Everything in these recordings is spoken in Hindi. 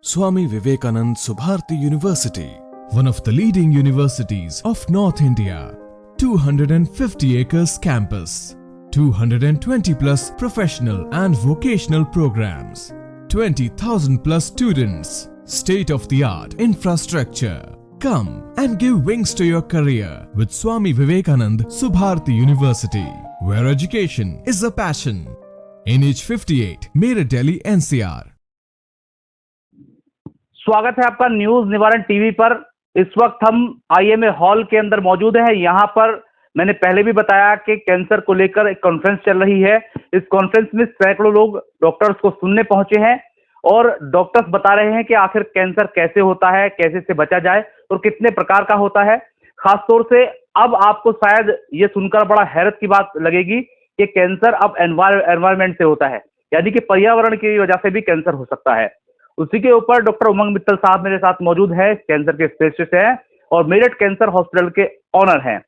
Swami Vivekanand Subharti University, one of the leading universities of North India. 250 acres campus, 220 plus professional and vocational programs, 20,000 plus students, state-of-the-art infrastructure. Come and give wings to your career with Swami Vivekanand Subharti University, where education is a passion. NH58, Meerut, Delhi, NCR. स्वागत है आपका न्यूज निवारण टीवी पर। इस वक्त हम आईएमए हॉल के अंदर मौजूद हैं। यहाँ पर मैंने पहले भी बताया कि कैंसर को लेकर एक कॉन्फ्रेंस चल रही है। इस कॉन्फ्रेंस में सैकड़ों लोग डॉक्टर्स को सुनने पहुंचे हैं और डॉक्टर्स बता रहे हैं कि आखिर कैंसर कैसे होता है, कैसे से बचा जाए और कितने प्रकार का होता है। खासतौर से अब आपको शायद ये सुनकर बड़ा हैरत की बात लगेगी कि कैंसर अब एनवायरमेंट से होता है, यानी कि पर्यावरण की वजह से भी कैंसर हो सकता है। उसी के ऊपर डॉक्टर उमंग मित्तल साहब मेरे साथ मौजूद है, कैंसर के स्पेशलिस्ट हैं और मेरठ कैंसर हॉस्पिटल के ऑनर हैं।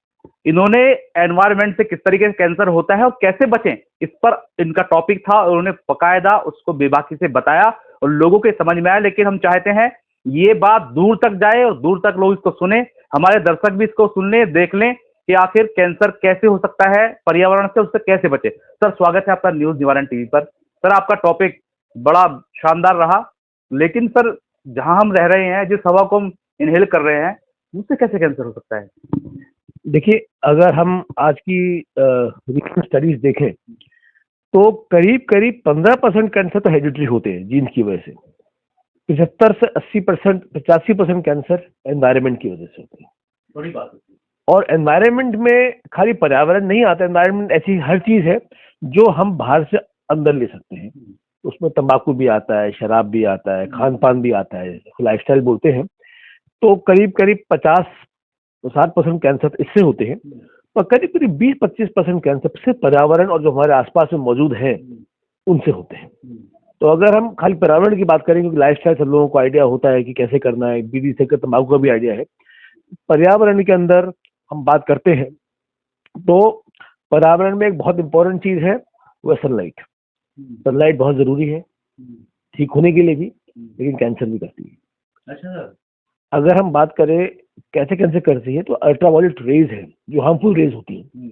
इन्होंने एनवायरनमेंट से किस तरीके से कैंसर होता है और कैसे बचें, इस पर इनका टॉपिक था और उन्होंने बकायदा उसको बेबाकी से बताया और लोगों के समझ में आया। लेकिन हम चाहते हैं ये बात दूर तक जाए और दूर तक लोग इसको सुने, हमारे दर्शक भी इसको सुन लें, देख लें कि आखिर कैंसर कैसे हो सकता है, पर्यावरण से उससे कैसे बचे। सर, स्वागत है आपका न्यूज निवारण टीवी पर। सर, आपका टॉपिक बड़ा शानदार रहा, लेकिन सर जहां हम रह रहे हैं, जिस हवा को हम इनहेल कर रहे हैं, उससे कैसे कैंसर हो सकता है? देखिए, अगर हम आज की रिसेंट स्टडीज देखें तो करीब करीब 15% कैंसर तो हेरिडिटरी होते हैं जीन की वजह से। 75 से 80%, 85% कैंसर एनवायरनमेंट की वजह से होते हैं। बड़ी बात है। और एनवायरनमेंट में खाली पर्यावरण नहीं आता, एनवायरनमेंट ऐसी हर चीज है जो हम बाहर से अंदर ले सकते हैं। उसमें तंबाकू भी आता है, शराब भी आता है, खान पान भी आता है, लाइफस्टाइल बोलते हैं। तो करीब करीब 50-60% कैंसर इससे होते हैं और करीब करीब 20-25% कैंसर सिर्फ पर्यावरण और जो हमारे आसपास में मौजूद हैं उनसे होते हैं। तो अगर हम खाली पर्यावरण की बात करें, क्योंकि लाइफस्टाइल सब लोगों को आइडिया होता है कि कैसे करना है, बीड़ी से तंबाकू का भी आइडिया है। पर्यावरण के अंदर हम बात करते हैं तो पर्यावरण में एक बहुत इंपॉर्टेंट चीज है, वह सनलाइट। सनलाइट बहुत जरूरी है ठीक होने के लिए भी, लेकिन कैंसर भी करती है। अच्छा, अगर हम बात करें कैसे कैंसर करती है, तो अल्ट्रावायलेट रेज है जो हार्मफुल रेज होती है।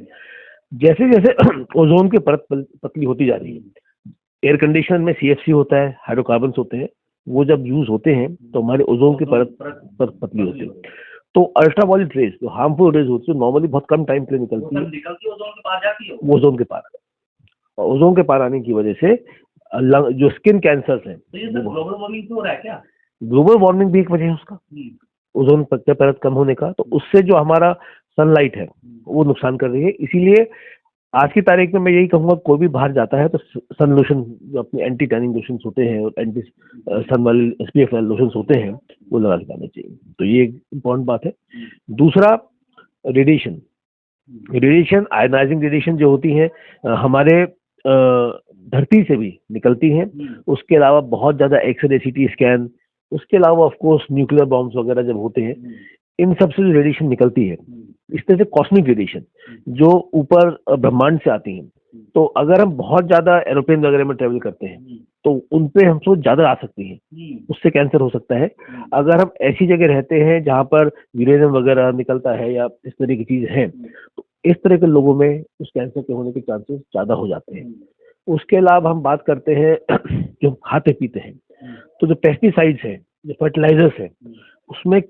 जैसे जैसे ओजोन की परत पतली होती जा रही है, एयर कंडीशन में सीएफसी होता है, हाइड्रोकार्बन्स होते हैं, वो जब यूज होते हैं तो हमारे ओजोन की परत पतली होती है। तो अल्ट्रावायलेट रेज जो हार्मफुल रेज होती है, नॉर्मली बहुत कम टाइम के लिए निकलती है, ओजोन के पार जाती है, ओजोन के पार। और ओजोन के पार आने की वजह से जो स्किन कैंसर्स हैं, तो ये ग्लोबल वार्मिंग से हो रहा है क्या? ग्लोबल वार्मिंग भी एक वजह है उसका, ओजोन परत कम होने का। तो उससे जो हमारा सनलाइट है वो नुकसान कर रही है। इसीलिए आज की तारीख में मैं यही कहूंगा, कोई भी बाहर जाता है तो सन लोशन, जो अपने एंटी टैनिंग लोशन होते हैं और एंटी सन वाले एसपीएफ वाले लोशन होते हैं, वो लगा के जाना चाहिए। तो ये एक इम्पोर्टेंट बात है। दूसरा, रेडिएशन। रेडिएशन, आयनाइजिंग रेडिएशन जो होती है हमारे धरती से भी निकलती हैं। उसके अलावा बहुत ज्यादा एक्सरे, सीटी स्कैन, उसके अलावा ऑफ कोर्स न्यूक्लियर बॉम्ब्स वगैरह जब होते हैं, इन सब से जो रेडिएशन निकलती है, इस तरह से कॉस्मिक रेडिएशन जो ऊपर ब्रह्मांड से आती हैं, तो अगर हम बहुत ज्यादा एरोप्लेन वगैरह में ट्रेवल करते हैं तो उन पे हमसे ज्यादा आ सकती है, उससे कैंसर हो सकता है। अगर हम ऐसी जगह रहते हैं जहाँ पर यूरेनियम वगैरह निकलता है या इस तरह की चीज है, तो इस तरह के लोगों में उस कैंसर के होने के चांसेस ज्यादा हो जाते हैं। उसके अलावा हम बात करते हैं जो खाते पीते हैं, तो जो पेस्टिसाइड्स हैं, जो फर्टिलाइजर्स हैं, उसमें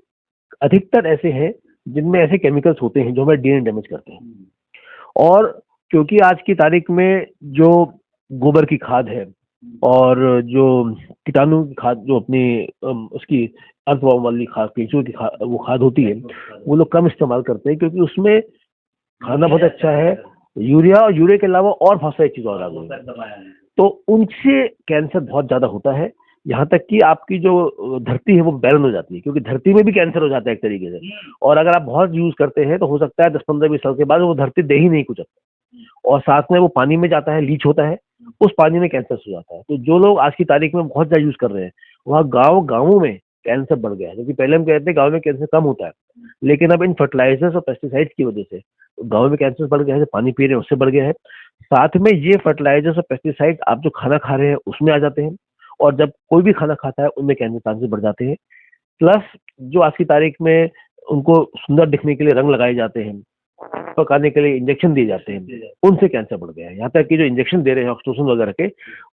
अधिकतर ऐसे हैं जिनमें ऐसे केमिकल्स होते हैं जो हमें डीएनए डैमेज करते हैं। और क्योंकि आज की तारीख में जो गोबर की खाद है और जो कीटाणु की खाद, जो अपनी उसकी अर्थवर्म वाली खाद, केंचुए की खाद, वो खाद होती है, वो लोग कम इस्तेमाल करते हैं क्योंकि उसमें खाना बहुत अच्छा है। यूरिया और यूरिया के अलावा और बहुत सारी चीज और आ गई, तो उनसे कैंसर बहुत ज्यादा होता है। यहाँ तक कि आपकी जो धरती है वो बैरन हो जाती है, क्योंकि धरती में भी कैंसर हो जाता है एक तरीके से। और अगर आप बहुत यूज करते हैं तो हो सकता है 10-15-20 साल के बाद वो धरती दे ही नहीं कुछ अपना, और साथ में वो पानी में जाता है, लीच होता है, उस पानी में कैंसर हो जाता है। तो जो लोग आज की तारीख में बहुत ज्यादा यूज कर रहे हैं, वहाँ गाँवों में कैंसर बढ़ गया है। क्योंकि पहले हम कहते हैं गाँव में कैंसर कम होता है, लेकिन अब इन फर्टिलाइजर्स और पेस्टिसाइड्स की वजह से गाँव में कैंसर बढ़ गया है, पानी पी रहे हैं उससे बढ़ गया है। साथ में ये फर्टिलाइजर्स और पेस्टिसाइड आप जो खाना खा रहे हैं उसमें आ जाते हैं, और जब कोई भी खाना खाता है उनमें कैंसर चांसेस बढ़ जाते हैं। प्लस जो आज की तारीख में उनको सुंदर दिखने के लिए रंग लगाए जाते हैं, पकाने के लिए इंजेक्शन दिए जाते हैं, उनसे कैंसर बढ़ गया है। यहाँ तक कि जो इंजेक्शन दे रहे हैं ऑक्सीटोसिन वगैरह के,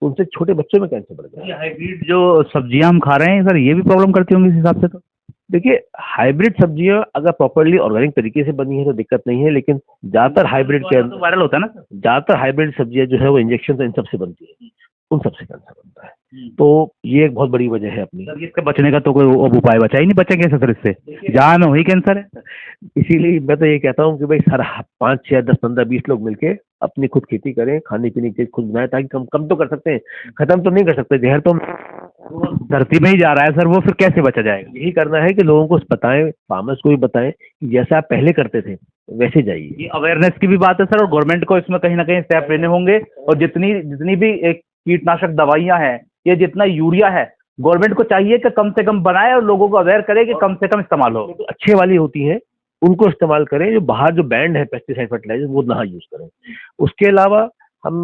उनसे छोटे बच्चों में कैंसर बढ़ गया है। ये हाइब्रिड जो सब्जियां हम खा रहे हैं सर, ये भी प्रॉब्लम करती होंगी इस हिसाब से? तो देखिए, हाइब्रिड सब्जियां अगर प्रॉपर्ली ऑर्गेनिक तरीके से बनी है तो दिक्कत नहीं है, लेकिन ज्यादातर हाइब्रिड के तो वायरल होता है ना सर? ज्यादातर हाइब्रिड सब्जियां जो है वो इंजेक्शन इन सबसे बनती है, उन सबसे कैंसर बनता है। तो ये एक बहुत बड़ी वजह है अपनी। सर इसके बचने का तो कोई अब उपाय बचा ही नहीं, बचे कैसे सर इससे? जहाँ में वही कैंसर है। इसीलिए मैं तो ये कहता हूँ कि भाई सारा 5, 6, 10, 15, 20 लोग मिलके अपनी खुद खेती करें, खाने पीने की चीज खुद बनाए, ताकि कम तो कर सकते हैं, खत्म तो नहीं कर सकते। जहर तो धरती में ही जा रहा है सर, वो फिर कैसे बचा जाएगा? यही करना है कि लोगों को बताएं, फार्मर्स को भी बताएं कि जैसा आप पहले करते थे वैसे जाइए। ये अवेयरनेस की भी बात है सर, और गवर्नमेंट को इसमें कहीं ना कहीं स्टेप लेने होंगे। और जितनी भी एक कीटनाशक दवाइयां हैं, ये जितना यूरिया है, गवर्नमेंट को चाहिए कि कम से कम बनाए और लोगों को अवेयर करे कि कम से कम इस्तेमाल हो। तो अच्छे वाली होती है उनको इस्तेमाल करें, जो बाहर जो बैंड है पेस्टिसाइड फर्टिलाइजर वो ना यूज करें। उसके अलावा हम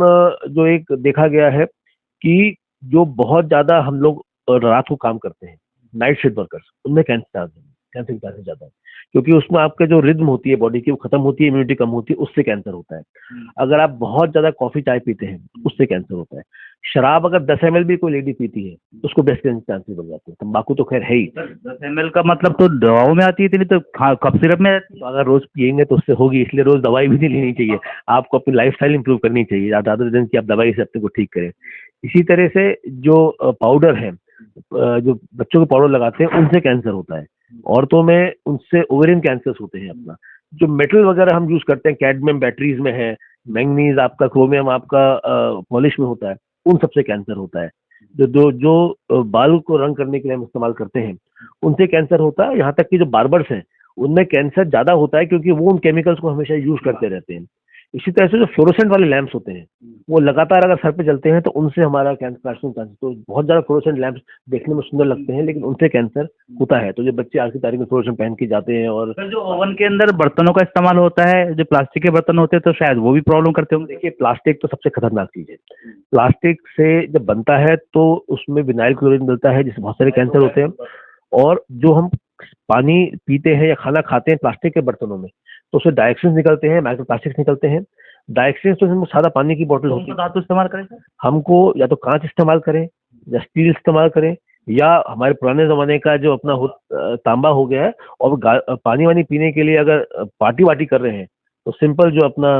जो एक देखा गया है कि जो बहुत ज्यादा हम लोग रात को काम करते हैं, नाइट शिफ्ट वर्कर्स, उनमें कैंसर की चांसेस ज्यादा है, क्योंकि उसमें आपका जो रिद्म होती है बॉडी की वो खत्म होती है, इम्यूनिटी कम होती है, उससे कैंसर होता है। अगर आप बहुत ज्यादा कॉफी चाय पीते हैं उससे कैंसर होता है। शराब अगर 10 ml भी कोई लेडी पीती है उसको ब्रेस्ट कैंसर चांसेस बढ़ जाते हैं। तंबाकू तो खैर है ही। 10 ml का मतलब तो दवाओं में आती है इतनी, तो कफ सिरप में आती है। तो अगर रोज पियेंगे तो उससे होगी, इसलिए रोज दवाई भी नहीं लेनी चाहिए। आपको अपनी लाइफ स्टाइल इंप्रूव करनी चाहिए, ज्यादा दिन की आप दवाई से अपने को ठीक करें। इसी तरह से जो पाउडर है, जो बच्चों को पाउडर लगाते हैं उनसे कैंसर होता है। औरतों में उनसे ओवेरियन कैंसर्स होते हैं। अपना जो मेटल वगैरह हम यूज करते हैं, कैडमियम बैटरीज में है, मैंगनीज आपका, क्रोमियम आपका पॉलिश में होता है, उन सबसे कैंसर होता है। जो बाल को रंग करने के लिए हम इस्तेमाल करते हैं उनसे कैंसर होता है। यहाँ तक कि जो बार्बर्स हैं उनमें कैंसर ज्यादा होता है, क्योंकि वो उन केमिकल्स को हमेशा यूज करते रहते हैं। इसी तरह से जो फ्लोरोसेंट वाले लैंप्स होते हैं वो लगातार अगर सर पे जलते हैं तो उनसे हमारा कैंसर चांसेस, तो बहुत ज्यादा फ्लोरोसेंट लैंप्स देखने में सुंदर लगते हैं लेकिन उनसे कैंसर होता है। तो जो बच्चे आज की तारीख में फ्लोरोसेंट पहन के जाते हैं, और सर जो ओवन के अंदर बर्तनों का इस्तेमाल होता है, जो प्लास्टिक के बर्तन होते हैं, तो शायद वो भी प्रॉब्लम करते होंगे। देखिए, प्लास्टिक तो सबसे खतरनाक चीज है। प्लास्टिक से जब बनता है तो उसमें विनाइल क्लोरीन मिलता है, जिससे बहुत सारे कैंसर होते हैं। और जो हम पानी पीते हैं या खाना खाते हैं प्लास्टिक के बर्तनों में, तो उससे डायऑक्सिन्स निकलते हैं, माइक्रोप्लास्टिक्स निकलते हैं। डायऑक्सिन्स तो हम सादा पानी की बोतल होती है, धातु इस्तेमाल करें सर? हमको या तो कांच इस्तेमाल करें या स्टील इस्तेमाल करें, या हमारे पुराने जमाने का जो अपना तांबा हो गया है। और पानी वानी पीने के लिए अगर पार्टी वार्टी कर रहे हैं तो सिंपल जो अपना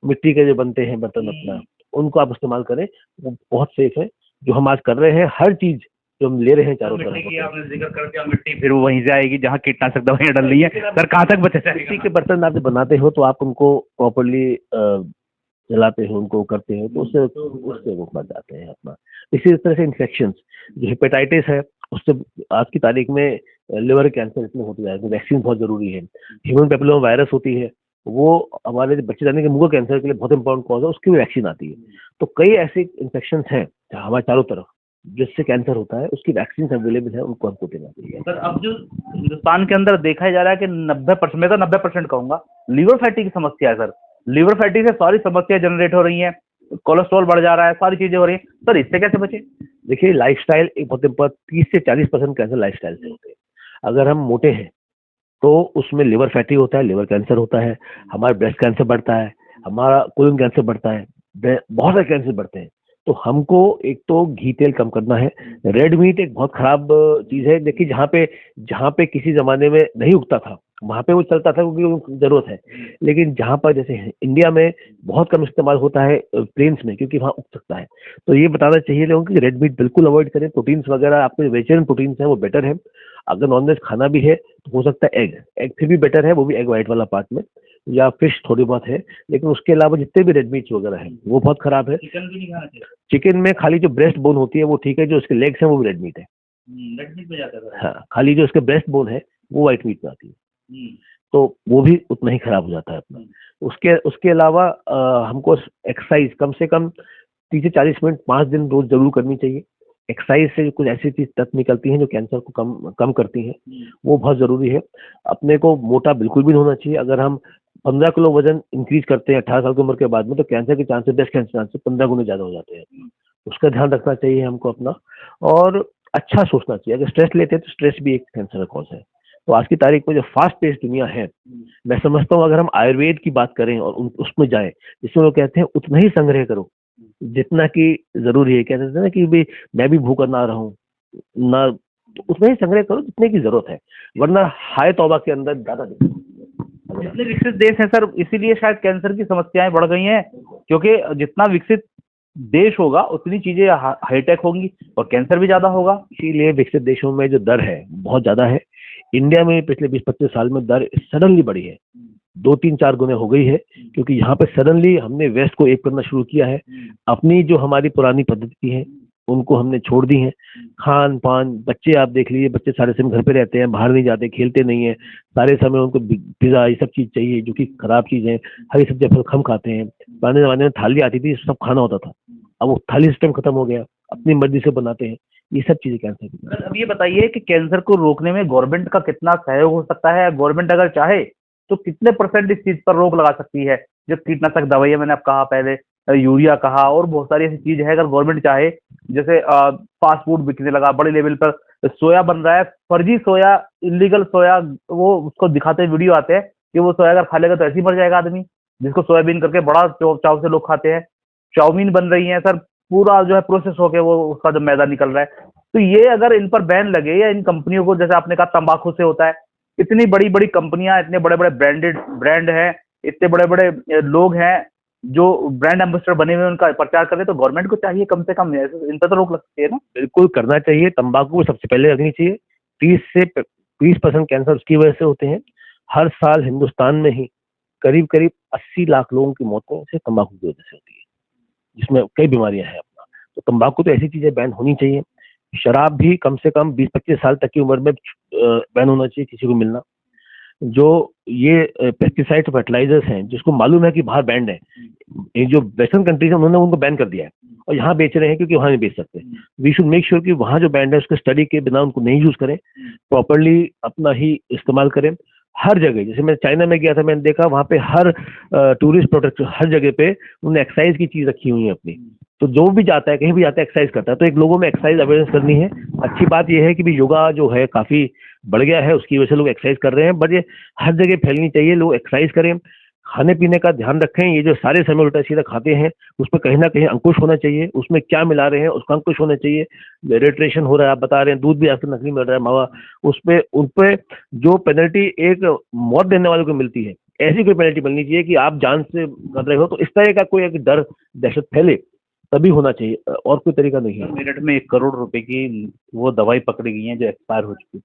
मिट्टी के जो बनते हैं बर्तन अपना, उनको आप इस्तेमाल करें, वो बहुत सेफ है। जो हम आज कर रहे हैं, हर चीज जो हम ले रहे हैं चारों तरफ, आपने जिक्र कर दिया मिट्टी, फिर वो वहीं से आएगी जहाँ कीटनाशक दवाइयाँ डल रही है। सर कहाँ तक बचा जाएगा? मिट्टी के बर्तन आप जब बनाते हो तो आप उनको प्रॉपरली जलाते हो, उनको करते हो, तो उससे वो मर जाते हैं अपना। इसी तरह से इन्फेक्शंस, जो हेपेटाइटिस है, उससे आज की तारीख में लिवर कैंसर इतने होते जा रहे हैं। वैक्सीन बहुत जरूरी है। ह्यूमन पेपिलोमा वायरस होती है, वो हमारे बच्चे जाने के मुंह का कैंसर के लिए बहुत इंपॉर्टेंट कॉज है, उसकी भी वैक्सीन आती है। तो कई ऐसे इन्फेक्शन हैं हमारे चारों तरफ जिससे कैंसर होता है, उसकी वैक्सीन अवेलेबल है, उनको हमको देना चाहिए। सर अब जो हिंदुस्तान के अंदर देखा जा रहा है कि 90%, मैं तो 90% कहूंगा, लीवर फैटी की समस्या है सर। लीवर फैटी से सारी समस्या जनरेट हो रही हैं, कोलेस्ट्रॉल बढ़ जा रहा है, सारी चीजें हो रही हैं। सर इससे कैसे बचे? देखिए, लाइफस्टाइल एक बहुत इंपॉर्टेंट, 30 से 40% कैंसर लाइफस्टाइल से होते हैं। अगर हम मोटे हैं तो उसमें लिवर फैटी होता है, लिवर कैंसर होता है, हमारा ब्रेस्ट कैंसर बढ़ता है, हमारा कोलन कैंसर बढ़ता है, बहुत सारे कैंसर बढ़ते हैं। तो हमको एक तो घी तेल कम करना है। रेड मीट एक बहुत खराब चीज है। देखिए, जहाँ पे किसी जमाने में नहीं उगता था वहां पे वो चलता था क्योंकि जरूरत है, लेकिन जहाँ पर जैसे इंडिया में बहुत कम इस्तेमाल होता है प्लेन्स में, क्योंकि वहाँ उग सकता है। तो ये बताना चाहिए लोगों को कि रेड मीट बिल्कुल अवॉइड करें। प्रोटीन्स वगैरह आपके वेजिटेरियन प्रोटीन्स हैं वो बेटर है। अगर नॉनवेज खाना भी है तो हो सकता है एग फिर भी बेटर है, वो भी एग वाइट वाला पार्ट में, या फिश थोड़ी बहुत है। लेकिन उसके अलावा जितने भी रेड मीट्स वगैरह है वो बहुत खराब है। चिकन भी नहीं खाना चाहिए। चिकन में खाली जो ब्रेस्ट बोन होती है वो ठीक है, जो उसके लेग्स हैं वो भी रेड मीट है। रेड मीट में जाता है। हाँ, खाली जो उसके ब्रेस्ट बोन है वो व्हाइट मीट में आती है, तो वो भी उतना ही खराब हो जाता है अपना। उसके अलावा हमको एक्सरसाइज कम से कम 30 से 40 मिनट 5 दिन रोज जरूर करनी चाहिए। एक्सरसाइज से कुछ ऐसी चीज तत्व निकलती हैं जो कैंसर को कम करती हैं, वो बहुत जरूरी है। अपने को मोटा बिल्कुल भी नहीं होना चाहिए। अगर हम 15 किलो वजन इंक्रीज करते हैं 18 साल की उम्र के बाद में, तो कैंसर के चांसेस, ब्रेस्ट कैंसर चांसेस 15 गुना ज्यादा हो जाते हैं। उसका ध्यान रखना चाहिए हमको अपना, और अच्छा सोचना चाहिए। अगर स्ट्रेस लेते हैं तो स्ट्रेस भी एक कैंसर का कॉज है। तो आज की तारीख में जो फास्ट पेस दुनिया है, मैं समझता हूँ अगर हम आयुर्वेद की बात करें और उसमें जाएं, जिसमें लोग कहते हैं उतना ही संग्रह करो जितना कि जरूरी है। कहते हैं ना कि भाई मैं भी भूखा ना रहूं ना, तो उतना ही संग्रह करो जितने की जरूरत है, वरना हाय तौबा के अंदर ज्यादा जितने विकसित देश हैं सर, इसीलिए शायद कैंसर की समस्याएं बढ़ गई हैं, क्योंकि जितना विकसित देश होगा उतनी चीजें हाईटेक होंगी और कैंसर भी ज्यादा होगा। इसीलिए विकसित देशों में जो दर है बहुत ज्यादा है। इंडिया में पिछले 20-25 साल में दर सडनली बढ़ी है, 2-3-4 गुने हो गई है, क्योंकि यहाँ पे सडनली हमने वेस्ट को एक करना शुरू किया है। अपनी जो हमारी पुरानी पद्धति है उनको हमने छोड़ दी है। खान पान, बच्चे आप देख लीजिए, बच्चे सारे समय घर पे रहते हैं, बाहर नहीं जाते, खेलते नहीं है, सारे समय उनको पिज्जा ये सब चीज चाहिए जो कि खराब चीज है। हरी सब्जी फल कम खाते हैं। पुराने जमाने में थाली आती थी, सब खाना होता था, अब वो थाली सिस्टम खत्म हो गया, अपनी मर्जी से बनाते हैं। ये सब चीजें कैंसर की। अब ये बताइए कि कैंसर को रोकने में गवर्नमेंट का कितना सहयोग हो सकता है? गवर्नमेंट अगर चाहे तो कितने % इस चीज पर रोक लगा सकती है? जो कीटनाशक दवाइयां मैंने आप कहा, पहले यूरिया कहा, और बहुत सारी ऐसी चीज है अगर गवर्नमेंट चाहे, जैसे फास्ट फूड बिकने लगा बड़े लेवल पर, सोया बन रहा है, फर्जी सोया, इलीगल सोया, वो उसको दिखाते वीडियो आते हैं कि वो सोया अगर खा लेगा तो ऐसे ही मर जाएगा आदमी, जिसको सोयाबीन करके बड़ा चाव से लोग खाते हैं। चाउमीन बन रही है सर, पूरा जो है प्रोसेस होके वो उसका जो मैदा निकल रहा है। तो ये अगर इन पर बैन लगे, या इन कंपनियों को, जैसे आपने कहा तंबाकू से होता है, इतनी बड़ी बड़ी कंपनियां, इतने बड़े बड़े ब्रांड हैं, इतने बड़े बड़े लोग हैं जो ब्रांड एम्बेसडर बने हुए, उनका प्रचार करें, तो गवर्नमेंट को चाहिए कम से कम इन पर तो रोक लग सकती है ना। बिल्कुल करना चाहिए। तंबाकू को सबसे पहले रखनी चाहिए। 30% कैंसर उसकी वजह से होते हैं। हर साल हिंदुस्तान में ही करीब करीब 80 लाख लोगों की मौतें से तंबाकू की वजह से होती है, जिसमें कई बीमारियां हैं अपना। तो तंबाकू तो ऐसी चीजें बैन होनी चाहिए। शराब भी कम से कम 20-25 साल तक की उम्र में बैन होना चाहिए किसी को मिलना। जो ये पेस्टिसाइड फर्टिलाइजर्स हैं, जिसको मालूम है कि बाहर बैंड है, ये जो वेस्टर्न कंट्रीज है उन्होंने उनको बैन कर दिया है और यहाँ बेच रहे हैं क्योंकि वहां नहीं बेच सकते। वी शुड मेक श्योर कि वहां जो बैंड है उसके स्टडी के बिना उनको नहीं यूज करें, प्रॉपरली अपना ही इस्तेमाल करें। हर जगह, जैसे मैं चाइना में गया था, मैंने देखा वहां पे हर टूरिस्ट प्रोडक्ट हर जगह पे उन्होंने एक्सरसाइज की चीज रखी हुई है अपनी। तो जो भी जाता है, कहीं भी जाता है, एक्सरसाइज करता है। तो एक लोगों में एक्सरसाइज अवेयरनेस करनी है। अच्छी बात यह है कि भी योगा जो है काफी बढ़ गया है, उसकी वजह से लोग एक्सरसाइज कर रहे हैं, बट ये हर जगह फैलनी चाहिए। लोग एक्सरसाइज करें, खाने पीने का ध्यान रखें। ये जो सारे समय उल्टा सीधा खाते हैं उस पर कहीं ना कहीं अंकुश होना चाहिए। उसमें क्या मिला रहे हैं उसका अंकुश होना चाहिए। रेट्रेशन हो रहा है, आप बता रहे हैं, दूध भी आजकल नकली मिल रहा है, मावा, उस पे जो पेनल्टी एक मौत देने वालों को मिलती है, ऐसी कोई पेनल्टी मिलनी चाहिए कि आप जान से कर रहे हो। तो इस तरह का कोई एक डर दहशत फैले तभी होना चाहिए, और कोई तरीका नहीं है। मेरठ में 1 करोड़ रुपए की वो दवाई पकड़ी गई है जो एक्सपायर हो चुकी,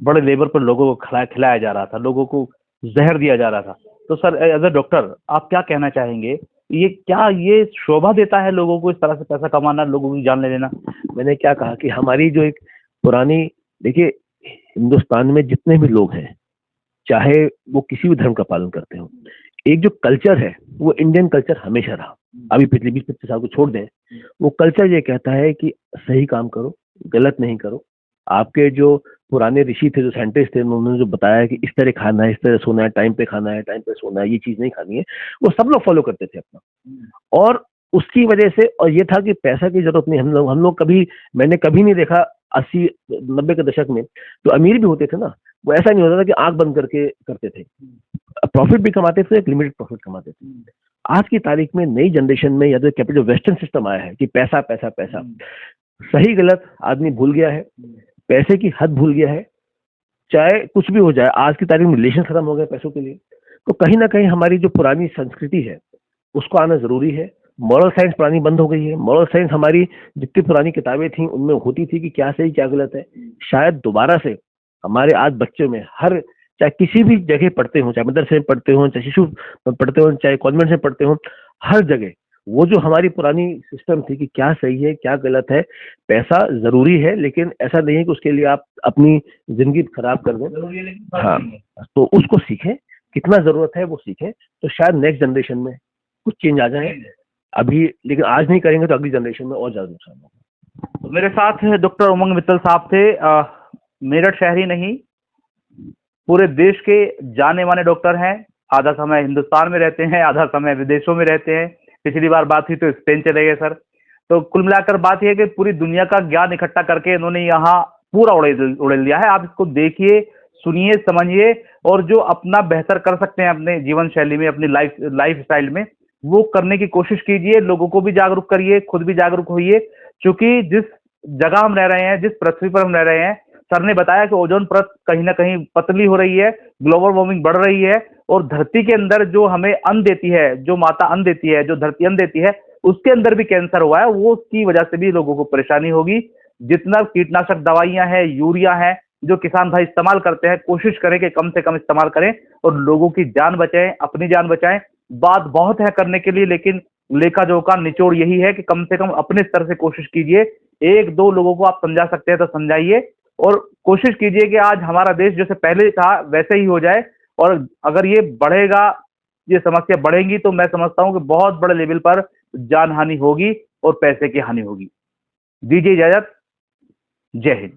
बड़े लेवल पर लोगों को खिलाया जा रहा था, लोगों को जहर दिया जा रहा था। तो सर एज अ डॉक्टर आप क्या कहना चाहेंगे? ये शोभा देता है लोगों को इस तरह से पैसा कमाना, लोगों की जान ले लेना? मैंने क्या कहा कि हमारी जो एक पुरानी, देखिए हिंदुस्तान में जितने भी लोग हैं, चाहे वो किसी भी धर्म का पालन करते हो, एक जो कल्चर है वो इंडियन कल्चर हमेशा रहा। अभी पिछले 20-25 साल को छोड़ दें, वो कल्चर ये कहता है कि सही काम करो, गलत नहीं करो। आपके जो पुराने ऋषि थे, जो साइंटिस्ट थे, उन्होंने जो बताया कि इस तरह खाना है, इस तरह सोना है, टाइम पे खाना है, टाइम पे सोना है, ये चीज नहीं खानी है, वो सब लोग फॉलो करते थे अपना। और उसकी वजह से, और ये था कि पैसा की जरूरत नहीं। हम लोग कभी, मैंने कभी नहीं देखा 80-90 के दशक में जो अमीर भी होते थे ना, वो ऐसा नहीं होता था कि आंख बंद करके करते थे। प्रॉफिट भी कमाते थे, एक लिमिटेड प्रॉफिट कमाते थे। आज की तारीख में नई जनरेशन में, या तो कैपिटल वेस्टर्न सिस्टम आया है कि पैसा पैसा पैसा, सही गलत आदमी भूल गया है, पैसे की हद भूल गया है। चाहे कुछ भी हो जाए, आज की तारीख में रिलेशन खत्म हो गए पैसों के लिए। तो कहीं ना कहीं हमारी जो पुरानी संस्कृति है उसको आना जरूरी है। मॉरल साइंस पुरानी बंद हो गई है। मॉरल साइंस हमारी जितनी पुरानी किताबें थी उनमें होती थी कि क्या सही क्या गलत है। शायद दोबारा से हमारे आज बच्चों में, हर, चाहे किसी भी जगह पढ़ते हो, चाहे मदरसे में पढ़ते हो, चाहे शिशु पढ़ते हो, चाहे कॉन्वेंट में पढ़ते हो, हर जगह वो जो हमारी पुरानी सिस्टम थी कि क्या सही है क्या गलत है। पैसा जरूरी है, लेकिन ऐसा नहीं है कि उसके लिए आप अपनी जिंदगी खराब कर दें। हाँ, तो उसको सीखें, कितना जरूरत है वो सीखें, तो शायद नेक्स्ट जनरेशन में कुछ चेंज आ जाए। अभी लेकिन आज नहीं करेंगे तो अगली जनरेशन में और ज्यादा नुकसान होगा। तो मेरे साथ डॉक्टर उमंग मित्तल साहब थे, मेरठ शहरी नहीं, पूरे देश के जाने माने डॉक्टर हैं। आधा समय हिंदुस्तान में रहते हैं, आधा समय विदेशों में रहते हैं। पिछली बार बात हुई तो स्पेन चले गए सर। तो कुल मिलाकर बात यह है कि पूरी दुनिया का ज्ञान इकट्ठा करके इन्होंने यहाँ पूरा उड़ेल दिया है। आप इसको देखिए, सुनिए, समझिए और जो अपना बेहतर कर सकते हैं अपने जीवन शैली में, अपनी लाइफ स्टाइल में, वो करने की कोशिश कीजिए। लोगों को भी जागरूक करिए, खुद भी जागरूक होइए, क्योंकि जिस जगह हम रह रहे हैं, जिस पृथ्वी पर हम रह रहे हैं, सर ने बताया कि ओजोन परत कहीं ना कहीं पतली हो रही है, ग्लोबल वार्मिंग बढ़ रही है और धरती के अंदर जो हमें अन्न देती है, जो माता अन्न देती है, जो धरती अन्न देती है, उसके अंदर भी कैंसर हुआ है। वो उसकी वजह से भी लोगों को परेशानी होगी। जितना कीटनाशक दवाइयां हैं, यूरिया है, जो किसान भाई इस्तेमाल करते हैं, कोशिश करें कि कम से कम इस्तेमाल करें और लोगों की जान बचाएं, अपनी जान बचाएं। बात बहुत है करने के लिए, लेकिन लेखा जोखा निचोड़ यही है कि कम से कम अपने स्तर से कोशिश कीजिए। एक दो लोगों को आप समझा सकते हैं तो समझाइए और कोशिश कीजिए कि आज हमारा देश जैसे पहले था वैसे ही हो जाए। और अगर ये बढ़ेगा, ये समस्या बढ़ेंगी, तो मैं समझता हूं कि बहुत बड़े लेवल पर जान हानि होगी और पैसे की हानि होगी। दीजिए इजाजत। जय हिंद।